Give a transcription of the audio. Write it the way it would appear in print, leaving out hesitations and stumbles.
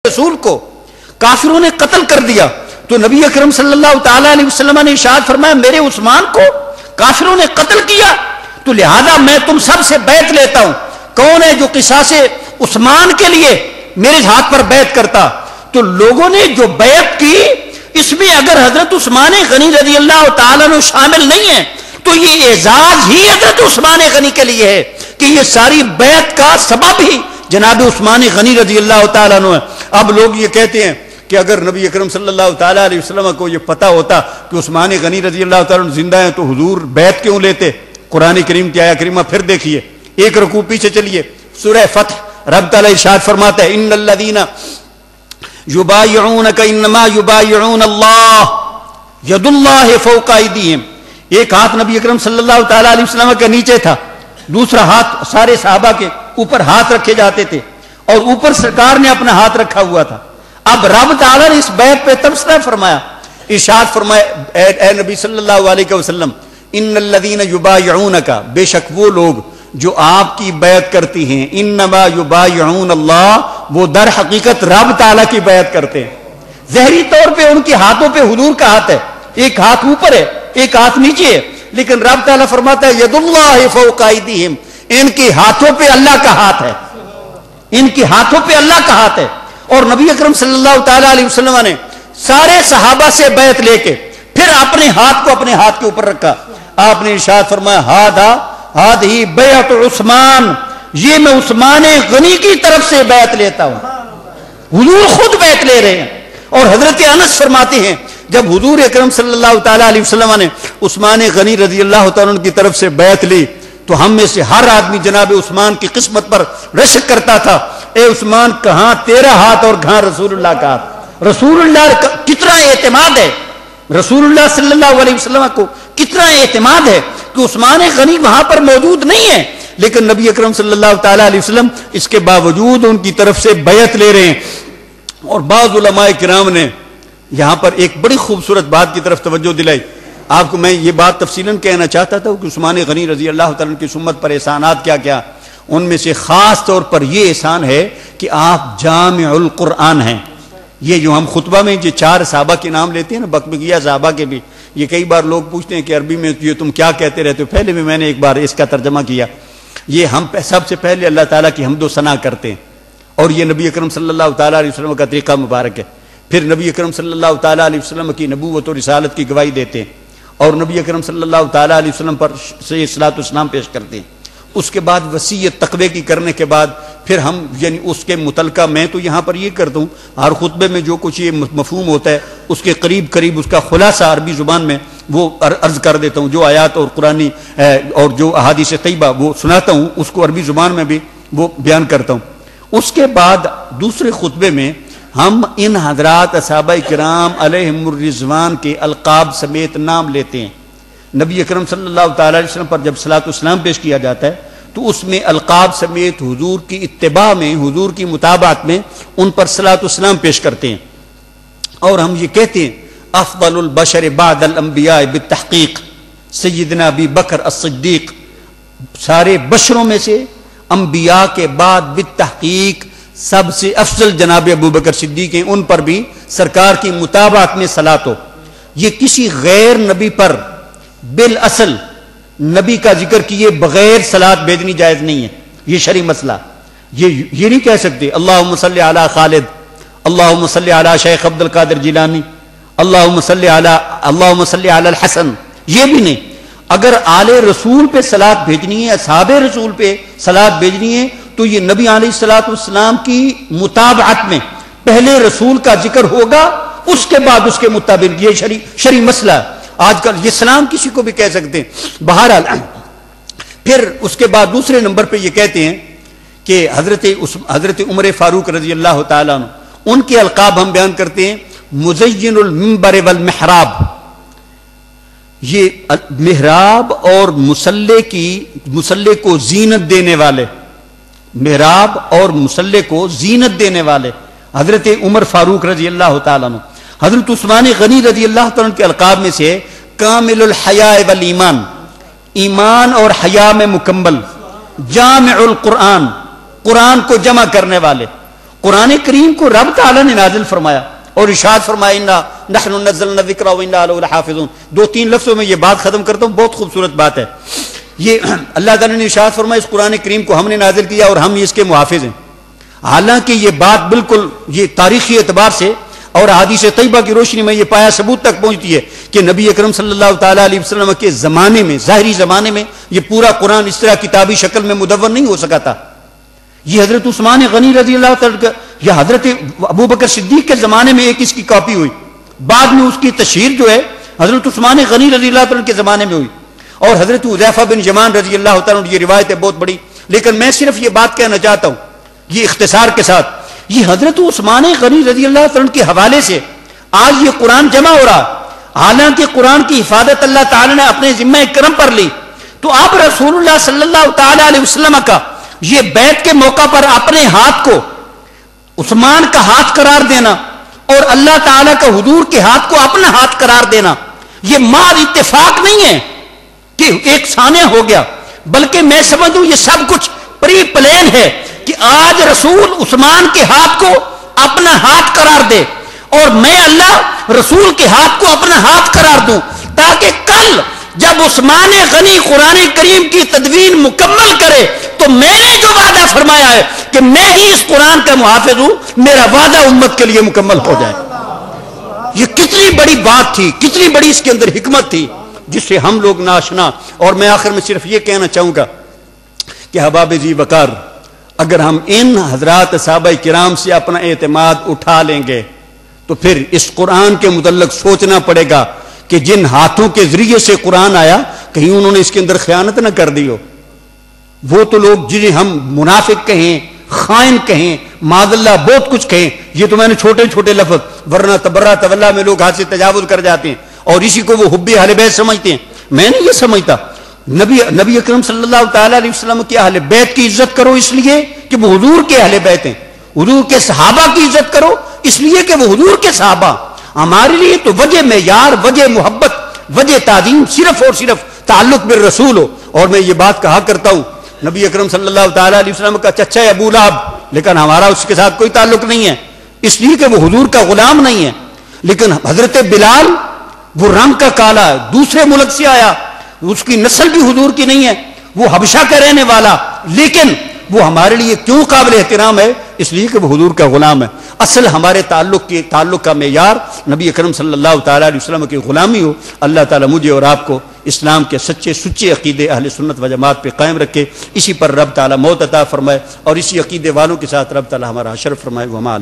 رسول کو کافروں نے قتل کر دیا تو نبی اکرم صلی اللہ تعالی علیہ وسلم نے ارشاد فرمایا میرے عثمان کو کافروں نے قتل کیا تو لہذا میں تم سب سے بیعت لیتا ہوں. کون ہے جو قصاص عثمان کے لیے میرے ہاتھ پر بیعت کرتا؟ تو لوگوں نے جو بیعت کی اس میں اگر حضرت عثمان غنی رضی اللہ تعالیٰ عنہ شامل نہیں ہے تو یہ اعزاز ہی حضرت عثمان غنی کے لیے ہے کہ یہ ساری بیعت کا سبب ہی جناب عثمان غنی رضی اللہ تعالیٰ عنہ ہے. اب لوگ یہ کہتے ہیں کہ اگر نبی اکرم صلی اللہ تعالیٰ علیہ وسلم کو یہ پتا ہوتا کہ عثمان غنی رضی اللہ تعالیٰ عنہ زندہ ہیں تو حضور بیعت کیوں لیتے؟ قرآن کریم کی آیہ کریمہ پھر دیکھیے، ایک رکوع پیچھے چلیے، سورہ فتح رب تعالیٰ ارشاد فرماتا ہے ان الذین یبایعونک انما یبایعون اللہ ید اللہ فوق ایدیہم. ایک ہاتھ نبی اکرم صلی اللہ تعالیٰ علیہ وسلم کے نیچے تھا، دوسرا ہاتھ سارے صحابہ کے اوپر ہاتھ رکھے جاتے تھے اور اوپر سرکار نے اپنا ہاتھ رکھا ہوا تھا. اب رب تعالیٰ نے اس بیعت پہ تبصرہ فرمایا، ارشاد فرمایا اے نبی صلی اللہ علیہ وسلم ان الذین یبایعونک، بے شک وہ لوگ جو آپ کی بیعت کرتی ہیں، انما یبایعون اللہ، وہ در حقیقت رب تعالیٰ کی بیعت کرتے ہیں. ظاہری طور پہ ان کے ہاتھوں پہ حضور کا ہاتھ ہے، ایک ہاتھ اوپر ہے ایک ہاتھ نیچے ہے، لیکن رب تعالیٰ فرماتا ہے ید اللہ فوق ایدیہم، ان کے ہاتھوں پہ اللہ کا ہاتھ ہے، ان کے ہاتھوں پہ اللہ کا ہاتھ ہے. اور نبی اکرم صلی اللہ تعالیٰ علیہ وسلم نے سارے صحابہ سے بیعت لے کے پھر اپنے ہاتھ کو اپنے ہاتھ کے اوپر رکھا. آپ نے ارشاد فرمایا ہادی بیعت عثمان، یہ میں عثمان غنی کی طرف سے بیعت لیتا ہوں. حضور خود بیعت لے رہے ہیں. اور حضرت انس فرماتے ہیں جب حضور اکرم صلی اللہ تعالیٰ علیہ وسلم نے عثمان غنی رضی اللہ تعالیٰ کی طرف سے بیعت لی تو ہم میں سے ہر آدمی جناب عثمان کی قسمت پر رشک کرتا تھا، اے عثمان کہاں تیرا ہاتھ اور کہاں رسول اللہ کا ہاتھ؟ رسول اللہ کا کتنا اعتماد ہے، رسول اللہ صلی اللہ علیہ وسلم کو کتنا اعتماد ہے کہ عثمان غنی وہاں پر موجود نہیں ہے، لیکن نبی اکرم صلی اللہ تعالیٰ علیہ وسلم اس کے باوجود ان کی طرف سے بیعت لے رہے ہیں. اور بعض علماء کرام نے یہاں پر ایک بڑی خوبصورت بات کی طرف توجہ دلائی. آپ کو میں یہ بات تفصیلاً کہنا چاہتا تھا کہ عثمان غنی رضی اللہ تعالیٰ کی سمت پر احسانات کیا کیا، ان میں سے خاص طور پر یہ احسان ہے کہ آپ جامع القرآن ہیں. یہ جو ہم خطبہ میں یہ 4 صحابہ کے نام لیتے ہیں نا، بکبکیہ صحابہ کے بھی، یہ کئی بار لوگ پوچھتے ہیں کہ عربی میں یہ تم کیا کہتے رہتے ہو. پہلے بھی میں نے ایک بار اس کا ترجمہ کیا. یہ ہم سب سے پہلے اللہ تعالیٰ کی حمد و ثنا کرتے ہیں اور یہ نبی اکرم صلی اللہ تعالیٰ علیہ وسلم کا طریقہ مبارک ہے. پھر نبی اکرم صلی اللہ تعالیٰ علیہ وسلم کی نبوت اور رسالت کی گواہی دیتے ہیں اور نبی اکرم صلی اللہ تعالیٰ علیہ وسلم پر صحیح صلاۃ والسلام پیش کرتے ہیں. اس کے بعد وصیت تقوی کی کرنے کے بعد پھر ہم یعنی اس کے متعلقہ میں تو یہاں پر یہ کرتا ہوں ہر خطبے میں جو کچھ یہ مفہوم ہوتا ہے اس کے قریب اس کا خلاصہ عربی زبان میں وہ عرض کر دیتا ہوں. جو آیات اور قرآنی اور جو احادیث طیبہ وہ سناتا ہوں اس کو عربی زبان میں بھی وہ بیان کرتا ہوں. اس کے بعد دوسرے خطبے میں ہم ان حضرات صحابہ کرام علیہم الرضوان کے القاب سمیت نام لیتے ہیں. نبی اکرم صلی اللہ تعالیٰ علیہ وسلم پر جب صلاۃ والسلام پیش کیا جاتا ہے تو اس میں القاب سمیت حضور کی اتباع میں، حضور کی متابعت میں ان پر صلاۃ والسلام پیش کرتے ہیں. اور ہم یہ کہتے ہیں افضل البشر بعد الانبیاء بالتحقیق سیدنا ابی بکر الصدیق، سارے بشروں میں سے انبیاء کے بعد بالتحقیق سب سے افضل جناب ابو بکر صدیق ہیں، ان پر بھی سرکار کی متابعت میں صلاۃ ہو. یہ کسی غیر نبی پر بالاصل نبی کا ذکر کیے بغیر صلاۃ بھیجنی جائز نہیں ہے. یہ شرعی مسئلہ، یہ نہیں کہہ سکتے اللہم صلی علی خالد، اللہم صلی علی شیخ عبد القادر جیلانی، اللہم صلی علی الحسن، یہ بھی نہیں. اگر آل رسول پہ صلاۃ بھیجنی ہے، اصحاب رسول پہ صلاۃ بھیجنی ہے تو یہ نبی علیہ الصلوۃ والسلام کی متابعت میں پہلے رسول کا ذکر ہوگا، اس کے بعد اس کے مطابق. یہ شرعی مسئلہ ہے. آج کل یہ سلام کسی کو بھی کہہ سکتے ہیں. بہرحال پھر اس کے بعد دوسرے نمبر پہ یہ کہتے ہیں کہ حضرت عمر فاروق رضی اللہ تعالیٰ عنہ، ان کے القاب ہم بیان کرتے ہیں مزین المنبر والمحراب. یہ محراب اور مصلی کو زینت دینے والے، محراب اور مصلی کو زینت دینے والے حضرت عمر فاروق رضی اللہ تعالیٰ عنہ. حضرت عثمان غنی رضی اللہ تعالیٰ کے القاب میں سے کامل الحیاء والایمان، ایمان اور حیا میں مکمل، جامع القرآن، قرآن کو جمع کرنے والے، قرآن کریم کو رب تعالیٰ نے نازل فرمایا اور ارشاد فرمایا انا نحن نزلنا الذکر وانا لہ لحافظون. 2-3 لفظوں میں یہ بات ختم کرتا ہوں, بہت خوبصورت بات ہے. یہ اللہ تعالیٰ نے ارشاد فرمایا اس قرآن کریم کو ہم نے نازل کیا اور ہم اس کے محافظ ہیں. حالانکہ یہ بات بالکل یہ تاریخی اعتبار سے اور احادیث طیبہ کی روشنی میں یہ پایا ثبوت تک پہنچتی ہے کہ نبی اکرم صلی اللہ تعالیٰ علیہ وسلم کے زمانے میں, ظاہری زمانے میں, یہ پورا قرآن اس طرح کتابی شکل میں مدون نہیں ہو سکا تھا. یہ حضرت عثمان غنی رضی اللہ تعالیٰ یا حضرت ابو بکر صدیق کے زمانے میں ایک اس کی کاپی ہوئی, بعد میں اس کی تشہیر جو ہے حضرت عثمان غنی رضی اللہ تعالیٰ کے زمانے میں ہوئی, اور حضرت حذیفہ بن یمان رضی اللہ تعالیٰ یہ روایت ہے بہت بڑی. لیکن میں صرف یہ بات کہنا چاہتا ہوں یہ اختصار کے ساتھ, یہ حضرت عثمان غنی رضی اللہ تعالیٰ کے حوالے سے آج یہ قرآن جمع ہو رہا. حالانکہ قرآن کی حفاظت اللہ تعالیٰ نے اپنے ذمہ کرم پر لی, تو اب رسول اللہ صلی اللہ تعالیٰ علیہ وسلم کا یہ بیعت کے موقع پر اپنے ہاتھ کو عثمان کا ہاتھ قرار دینا اور اللہ تعالیٰ کا حضور کے ہاتھ کو اپنا ہاتھ قرار دینا, یہ محض اتفاق نہیں ہے کہ ایک سانیہ ہو گیا, بلکہ میں سمجھوں یہ سب کچھ پری پلان ہے کہ آج رسول عثمان کے ہاتھ کو اپنا ہاتھ قرار دے اور میں اللہ رسول کے ہاتھ کو اپنا ہاتھ قرار دوں, تاکہ کل جب عثمان غنی قرآن کریم کی تدوین مکمل کرے تو میں نے جو وعدہ فرمایا ہے کہ میں ہی اس قرآن کا محافظ ہوں, میرا وعدہ امت کے لیے مکمل ہو جائے. یہ کتنی بڑی بات تھی, کتنی بڑی اس کے اندر حکمت تھی جس سے ہم لوگ ناشنا. اور میں آخر میں صرف یہ کہنا چاہوں گا کہ احباب ذی وقار, اگر ہم ان حضرات صحابہ کرام سے اپنا اعتماد اٹھا لیں گے تو پھر اس قرآن کے متعلق سوچنا پڑے گا کہ جن ہاتھوں کے ذریعے سے قرآن آیا کہیں انہوں نے اس کے اندر خیانت نہ کر دی ہو. وہ تو لوگ جنہیں ہم منافق کہیں, خائن کہیں, معاذ اللہ بہت کچھ کہیں, یہ تو میں نے چھوٹے چھوٹے لفظ, ورنہ تبرہ تولا میں لوگ ہاتھ سے تجاوز کر جاتے ہیں اور اسی کو وہ حب اہل بیت سمجھتے ہیں. میں نہیں یہ سمجھتا. نبی اکرم صلی اللہ تعالیٰ علیہ وسلم کے اہل بیت کی عزت کرو اس لیے کہ وہ حضور کے اہل بیت ہیں, حضور کے صحابہ کی عزت کرو اس لیے کہ وہ حضور کے صحابہ. ہمارے لیے تو وجہ معیار, وجہ محبت, وجہ تعظیم صرف اور صرف تعلق بالرسول ہو. اور میں یہ بات کہا کرتا ہوں نبی اکرم صلی اللہ تعالیٰ علیہ وسلم کا چچا ہے ابو لہب, لیکن ہمارا اس کے ساتھ کوئی تعلق نہیں ہے اس لیے کہ وہ حضور کا غلام نہیں ہے. لیکن حضرت بلال وہ رنگ کا کالا ہے, دوسرے ملک سے آیا, اس کی نسل بھی حضور کی نہیں ہے, وہ حبشہ کا رہنے والا, لیکن وہ ہمارے لیے کیوں قابل احترام ہے؟ اس لیے کہ وہ حضور کا غلام ہے. اصل ہمارے تعلق کا معیار نبی اکرم صلی اللہ تعالیٰ علیہ وسلم کی غلامی ہو. اللہ تعالیٰ مجھے اور آپ کو اسلام کے سچے عقیدے اہل سنت و جماعت پہ قائم رکھے, اسی پر رب تعالیٰ موت عطا فرمائے اور اسی عقیدے والوں کے ساتھ رب تعالیٰ ہمارا حشر فرمائے. وما علیہ